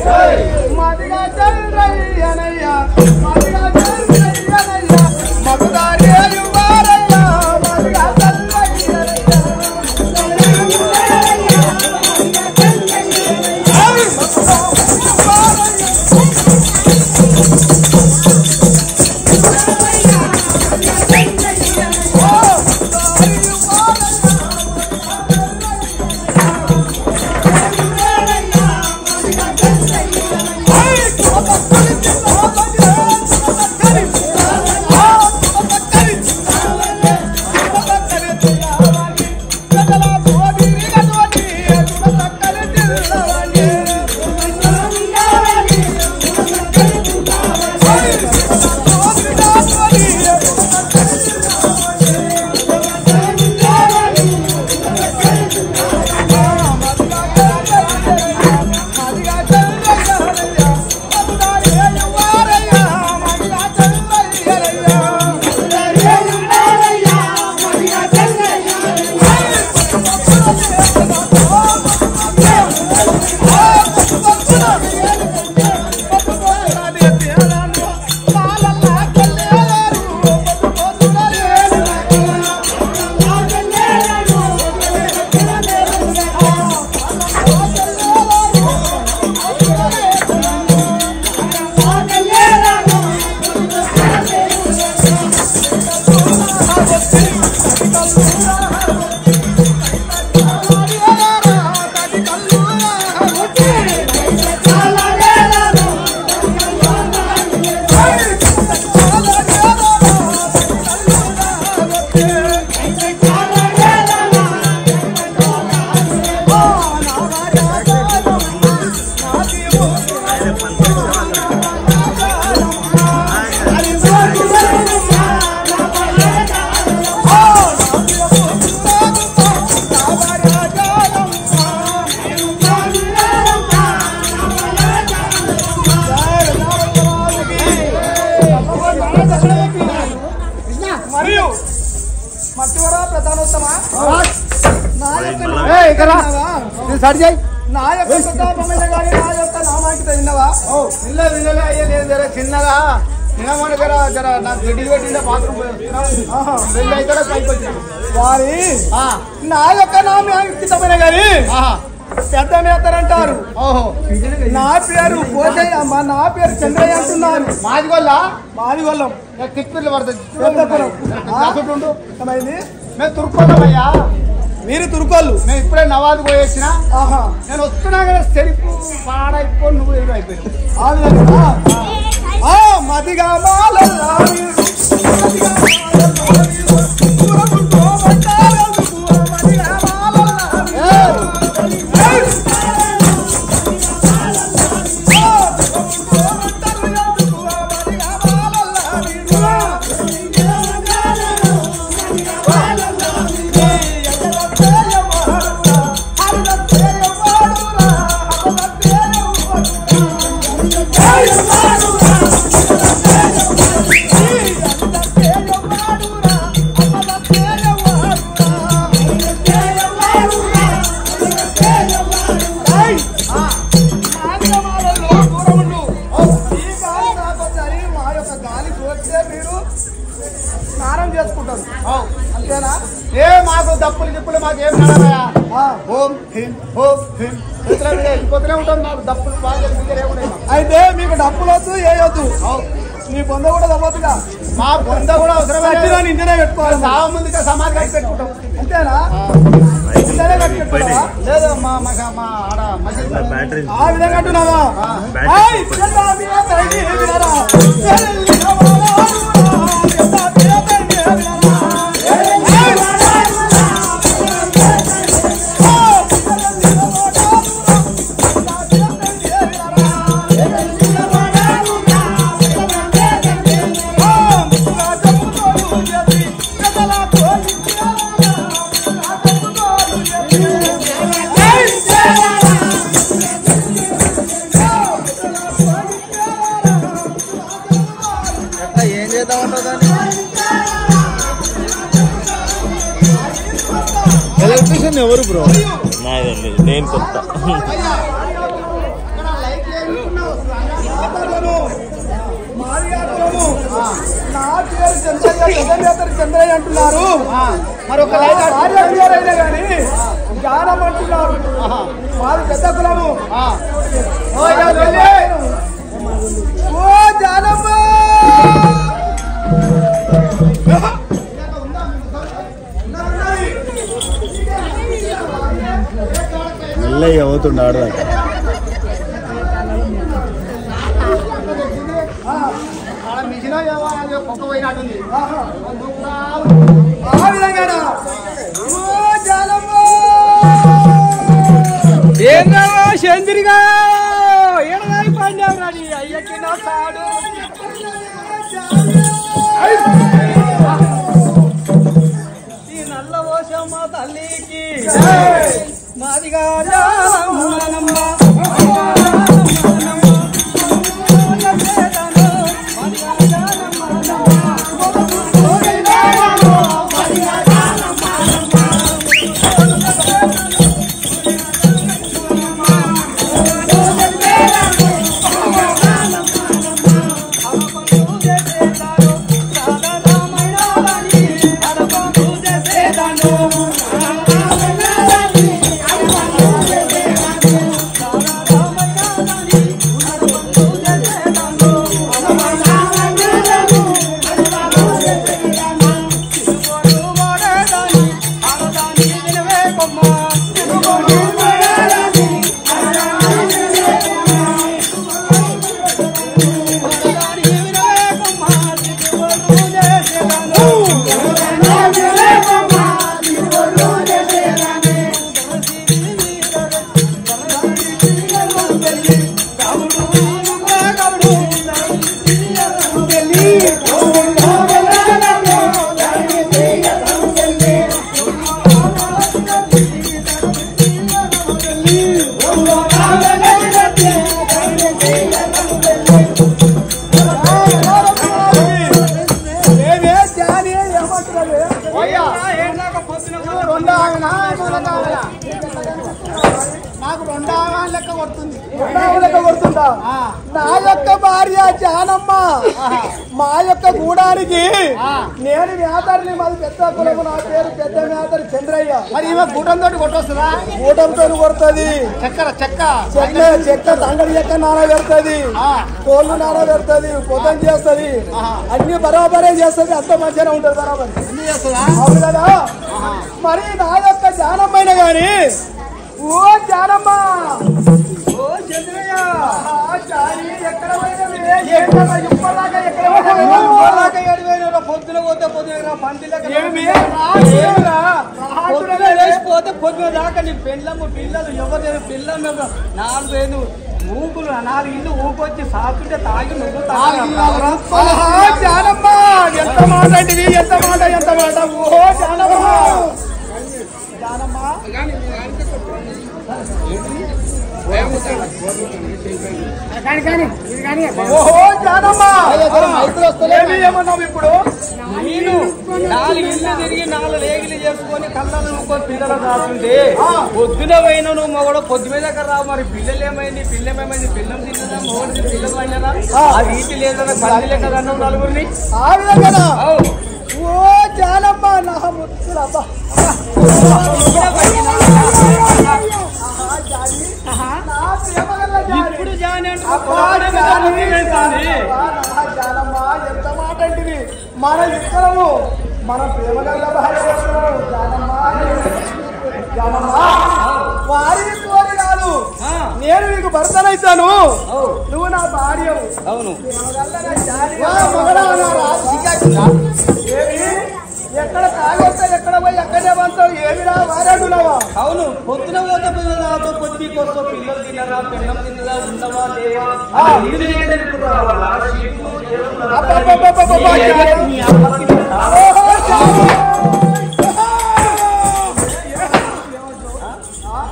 మదిగా చంద్రయ్యనయ్యా మదిగా చంద్రయ్యనయ్యా మగదారి అయ్యవారయ్యా మదిగా చంద్రయ్యనయ్యా చిన్నగా నిలమనగర జర నాకు గడ్డి పెట్టిన బాత్రూమ్ వారి నా యొక్క నామితమైన గాని పెద్ద నేతరంటారు. నా పేరు పోతయ్య అమ్మ, నా పేరు చంద్రయ్య అంటున్నాను. మాదిగొల్లం తిప్పిర్లు పడుతుంది. మేము తురుక్కోతామయ్యా. మీరు తురుకోళ్ళు. నేను ఇప్పుడే నవాజ్ పోయేసిన. నేను వస్తున్నా కదా సెల్ఫ్ పాడైపోయి నువ్వు ఎదురు అయిపోయావు. మదిగా దప్పులు గిప్పులు మాకేం నడవయా. వెళ్ళిపోతూనే ఉంటాం. మాకు డప్పులు బాగా అయితే మీకు డప్పులు వద్దు ఏయొద్దు. నీ బొంద కూడా తవ్వద్దుగా. మా బొంద కూడా అవసరం ఇంటనే పెట్టుకోవాలి. సాగు ముందుగా సమాధి కట్టి పెట్టుకుంటాం. అంతేనా? ఇంటనే కట్టి పెట్టుకుంటావా? లేదు మా ఆడ ఆ విధంగా అంటున్నావా? ఎలక్ట్రీషియన్ ఎవరు బ్రో? నేను కొత్త చంద్రయ్య అంటున్నారు. మరి ఒక అయినా కానీ జ్ఞానం అంటున్నారు. మాది పెద్ద కులము. ఓ జానమ్మ మెల్లయ్య అవుతుండాడు పోయినట్టుంది. ఆ విధంగా ఏంద్రా చంద్రిగా ఏడాది పండావు రాని అయ్యకి నా తాడు ఈ నల్ల ఓషమ్మ తల్లికి మాదిగా నాకు రెండో లెక్క కొడుతుంది. నా యొక్క భార్య జానమ్మ మా యొక్క గూడానికి నేను మేతరిని మాది పెద్ద కులము. నా పేరు పెద్ద మేతరి చంద్రయ్య. మరి ఈమె గూటంతో కొట్టొస్తుందా? గూటంతో కొడుతుంది. చెక్క తంగడి చెక్క నానబెడుతుంది, తోళ్ళు నానబెడుతుంది, పొద్దున చేస్తుంది, అన్ని బరాబరే చేస్తుంది. అంత మంచిగానే ఉంటుంది, బరాబర్ అన్ని చేస్తుందా? అవును కదా. మరి నా యొక్క జానమ్మైన గాని ఓ జానమ్మ ఓ చంద్రయ్య ఎక్కడ పొద్దున పోతే పొద్దున పందిలేకపోతే పొద్దున దాకా నీ పిల్లలు ఎవరు పిల్లలు 4 వేలు ఊపులు 4 ఇల్లు ఊపొచ్చి సాకుంటే తాగి నువ్వు జానమ్మ ఎంత మాట అంటివి, ఎంత మాట ఎంత మాట. ఓ జానమ్మ జానమ్మ ఏమన్నావు ఇప్పుడు? నేను 4 ఇల్లు తిరిగి 4 లేగిలు చేసుకొని కళ్ళను నూకొని పిల్లలు రాకుంటే పొద్దున పోయినా నువ్వు మొగడు పొద్దు మీద రావు. మరి పిల్లలు ఏమైంది, పిల్లమేమైంది, పిల్లలు తిన్నదా, మొగడు పిల్లలు అయినదా, ఆ రీతి లేదన్నా పని లేక అన్నావు నలుగురిని. ఆ విధంగా ఓ జానమ్మ నా ముద్దులబ్బా ఇప్పుడు జానమ్మ ఎంత మాట అంటివి. మన ఇద్దరము మన ప్రేమగల్ల భార్య జానమ్మ వారి కోరి కాదు, నేను నీకు భర్తనైతాను, నువ్వు నా భార్య. అవును ఎక్కడ తాగొస్తా ఎక్కడ పోయి ఎక్కడే పంతావు ఏమిరా వారాడున్నావా? అవును పొద్దున పోతే నాతో పొద్దుకి వస్తావు. పిల్లలు తిన్నరా, పిల్లలు తిన్నదా, ఉండవా లేవా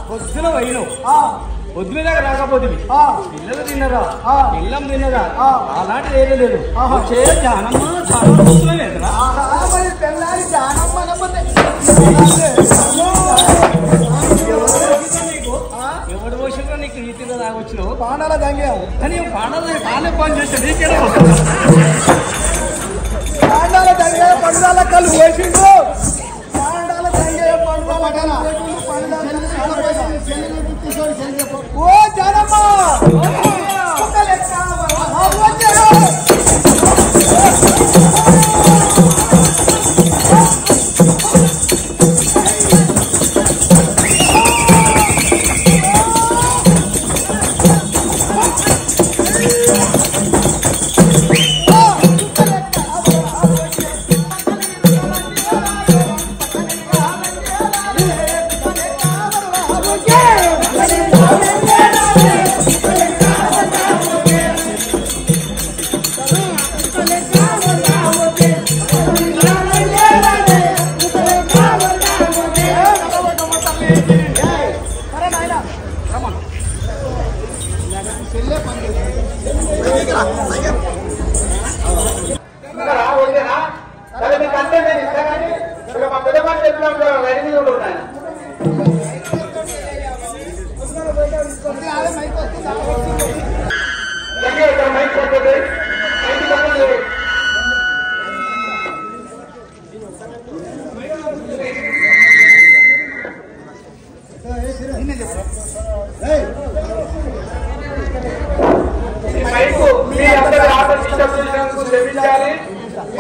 పొద్దున పోయినావు. పొద్దున దాకా రాకపోతే పిల్లలు తిన్నరా, పిల్లం తిన్నరా, అలాంటిది ఏమీ లేదు. జానమ్మ తెల్లారి జానమ్మ ఎవడు పోషంలో నీకు రీతిగా తాగొచ్చినావు. పానాల దంగావు కానీ పానాల కాలే పని చేస్తే నీకేనా పాండాల తంగయ్య పండుగల కళ్ళు వేసిండు. పాండాల తంగయ్య పండుగల ఓ జనమ్మ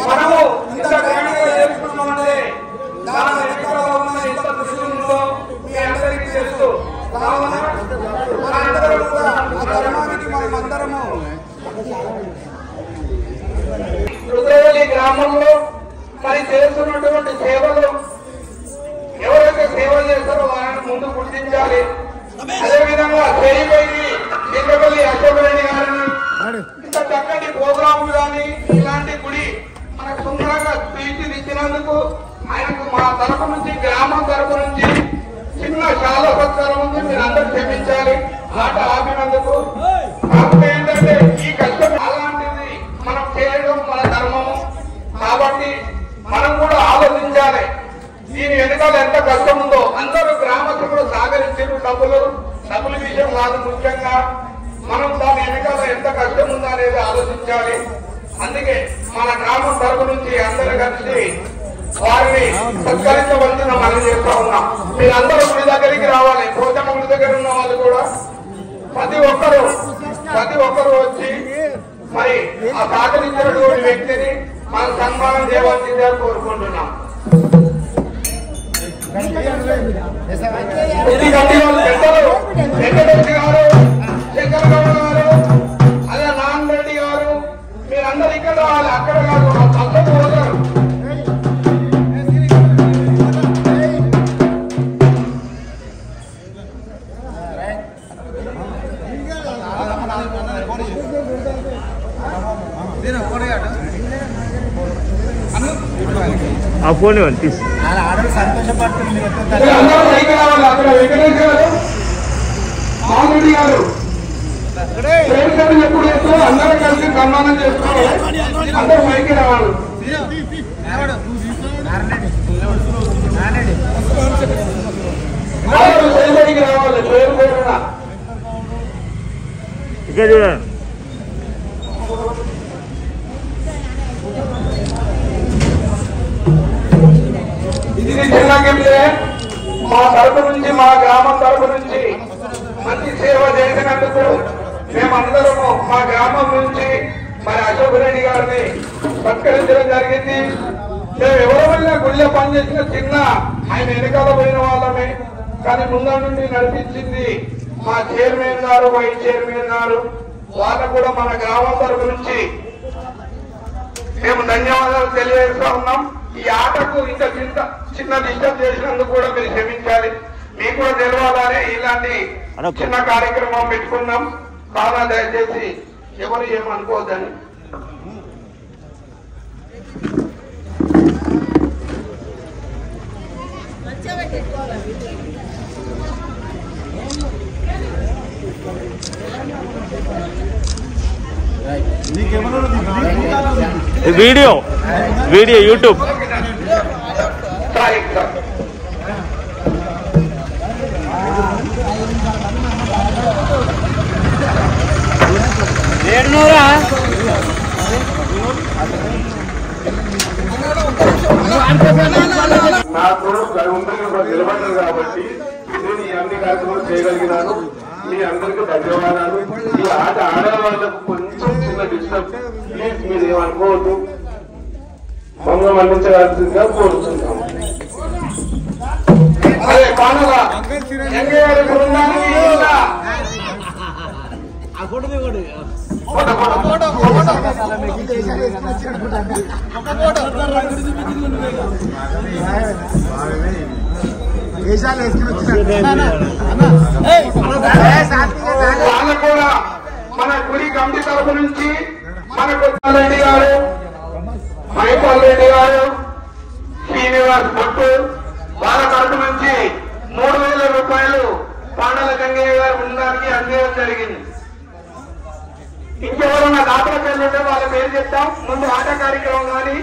మనము ఇంత గ్రామంలో చేసుకున్నామంటే దాని వెనుకలో ఉన్న ఇంత కృషి ఉందో మీ అందరికీ తెలుసు. కావున మనందరం కూడా ఆ ధర్మానికి మనమందరము రుద్రవల్లి గ్రామంలో మరి చేస్తున్నటువంటి సేవలు ఎవరైతే సేవలు చేస్తారో వారిని ముందు గుర్తించాలి. అదేవిధంగా చేయిపోయి రుద్రవల్లి అశోక్ రెడ్డి గారిని ఇంత చక్కటి ప్రోగ్రామ్ కానీ ఇలాంటి గుడి మనకు సుందరంగా తీర్చిదిచ్చినందుకు ఆయనకు మా తరఫు నుంచి గ్రామం తరఫు నుంచి చిన్న చాలా సత్కారం ఉంది. మీరు అందరూ క్షమించాలి ఆట ఆపినందుకు. కాకపోతే ఏంటంటే ఈ కష్టం అలాంటిది మనం చేయడం మన ధర్మము కాబట్టి మనం కూడా ఆలోచించాలి. దీని వెనకాల ఎంత కష్టం ఉందో అందరూ గ్రామస్తులు సహకరించారు. డబ్బుల విషయం కాదు, ముఖ్యంగా మనం దాని వెనకాల ఎంత కష్టం ఉందో అనేది ఆలోచించాలి. అందుకే మన గ్రామం తరపు నుంచి అందరూ కలిసి వారిని సత్కరించవలసిన మనం చేస్తా ఉన్నాం. మీరందరూ గుడి దగ్గరికి రావాలి. పోచమ్మ గుడి దగ్గర ఉన్న వాళ్ళు కూడా ప్రతి ఒక్కరు వచ్చి మరి ఆ సహకరించినటువంటి వ్యక్తిని మనం సన్మానం చేయవలసిందిగా కోరుకుంటున్నాం. పెద్దలు వెంకటరెడ్డి గారు, శంకర్ గౌడ్ గారు, అదే నారాయణ రెడ్డి గారు, మీరందరూ ఇక్కడ రావాలి. అక్కడ కాదు, పక్కకు పోతారు. ఆ ఫోన్ తీసు సంతోషపడుతుంది. అక్కడ వెంకటేష్ గారు, మాధుడి గారు ఎప్పుడు చేస్తూ అందరూ కలిసి సన్మానం చేస్తున్నారు. అందరూ పైకి రావాలి. చేయబడికి రావాలి. పేరు పేరున ఇక్కడ చూడండి. ఇది చిన్నగిల్లే మా తరపు నుంచి, మా గ్రామం తరపు నుంచి మంచి సేవ చేసినందుకు మేమందరము మా గ్రామం నుంచి మరి అశోక్ రెడ్డి గారిని సత్కరించడం జరిగింది. మేము ఎవరైనా గుళ్ళో పనిచేసిన చిన్న ఆయన వెనకాల పోయిన వాళ్ళమే, కానీ ముందు నుండి నడిపించింది మా చైర్మన్ గారు, వైస్ చైర్మన్ గారు. వాళ్ళకు కూడా మన గ్రామం తరపు నుంచి మేము ధన్యవాదాలు తెలియజేస్తా ఉన్నాం. ఈ ఆటకు ఇంత చిన్న డిస్టర్బ్ చేసినందుకు కూడా మీరు క్షమించాలి. మీకు కూడా తెలవాలని ఇలాంటి చిన్న కార్యక్రమం పెట్టుకున్నాం. కాదా దయచేసి ఎవరు ఏమనుకోవద్దని. వీడియో యూట్యూబ్ ఏడునూరా నాకు నిలబడ్డారు కాబట్టి నేను ఈ అన్ని కార్యక్రమాలు చేయగలిగినాను. మీ అందరికీ ధన్యవాదాలు. ఈ ఆట ఆడే వాళ్ళకు కొంచెం చిన్న డిస్టర్బ్, ప్లీజ్ మీరు ఏమనుకోవద్దు, మమ్మల్ని మన్నించవలసిందిగా కోరుతున్నాం. అదే కానుగా వాళ్ళు కూడా మన గుడి కమిటీ తరఫు నుంచి మన కొత్తారెడ్డి గారు, మైపాల్ రెడ్డి గారు, శ్రీనివాస్ భట్టు వాళ్ళ తరఫు నుంచి 3,000 రూపాయలు పాండల గంగయ్య గారి బృందానికి అందేయడం జరిగింది. ఇంకెవరన్నా దాతల పేర్లు ఉంటే వాళ్ళ పేరు చెప్తాం. ముందు ఆట కార్యక్రమం కానీ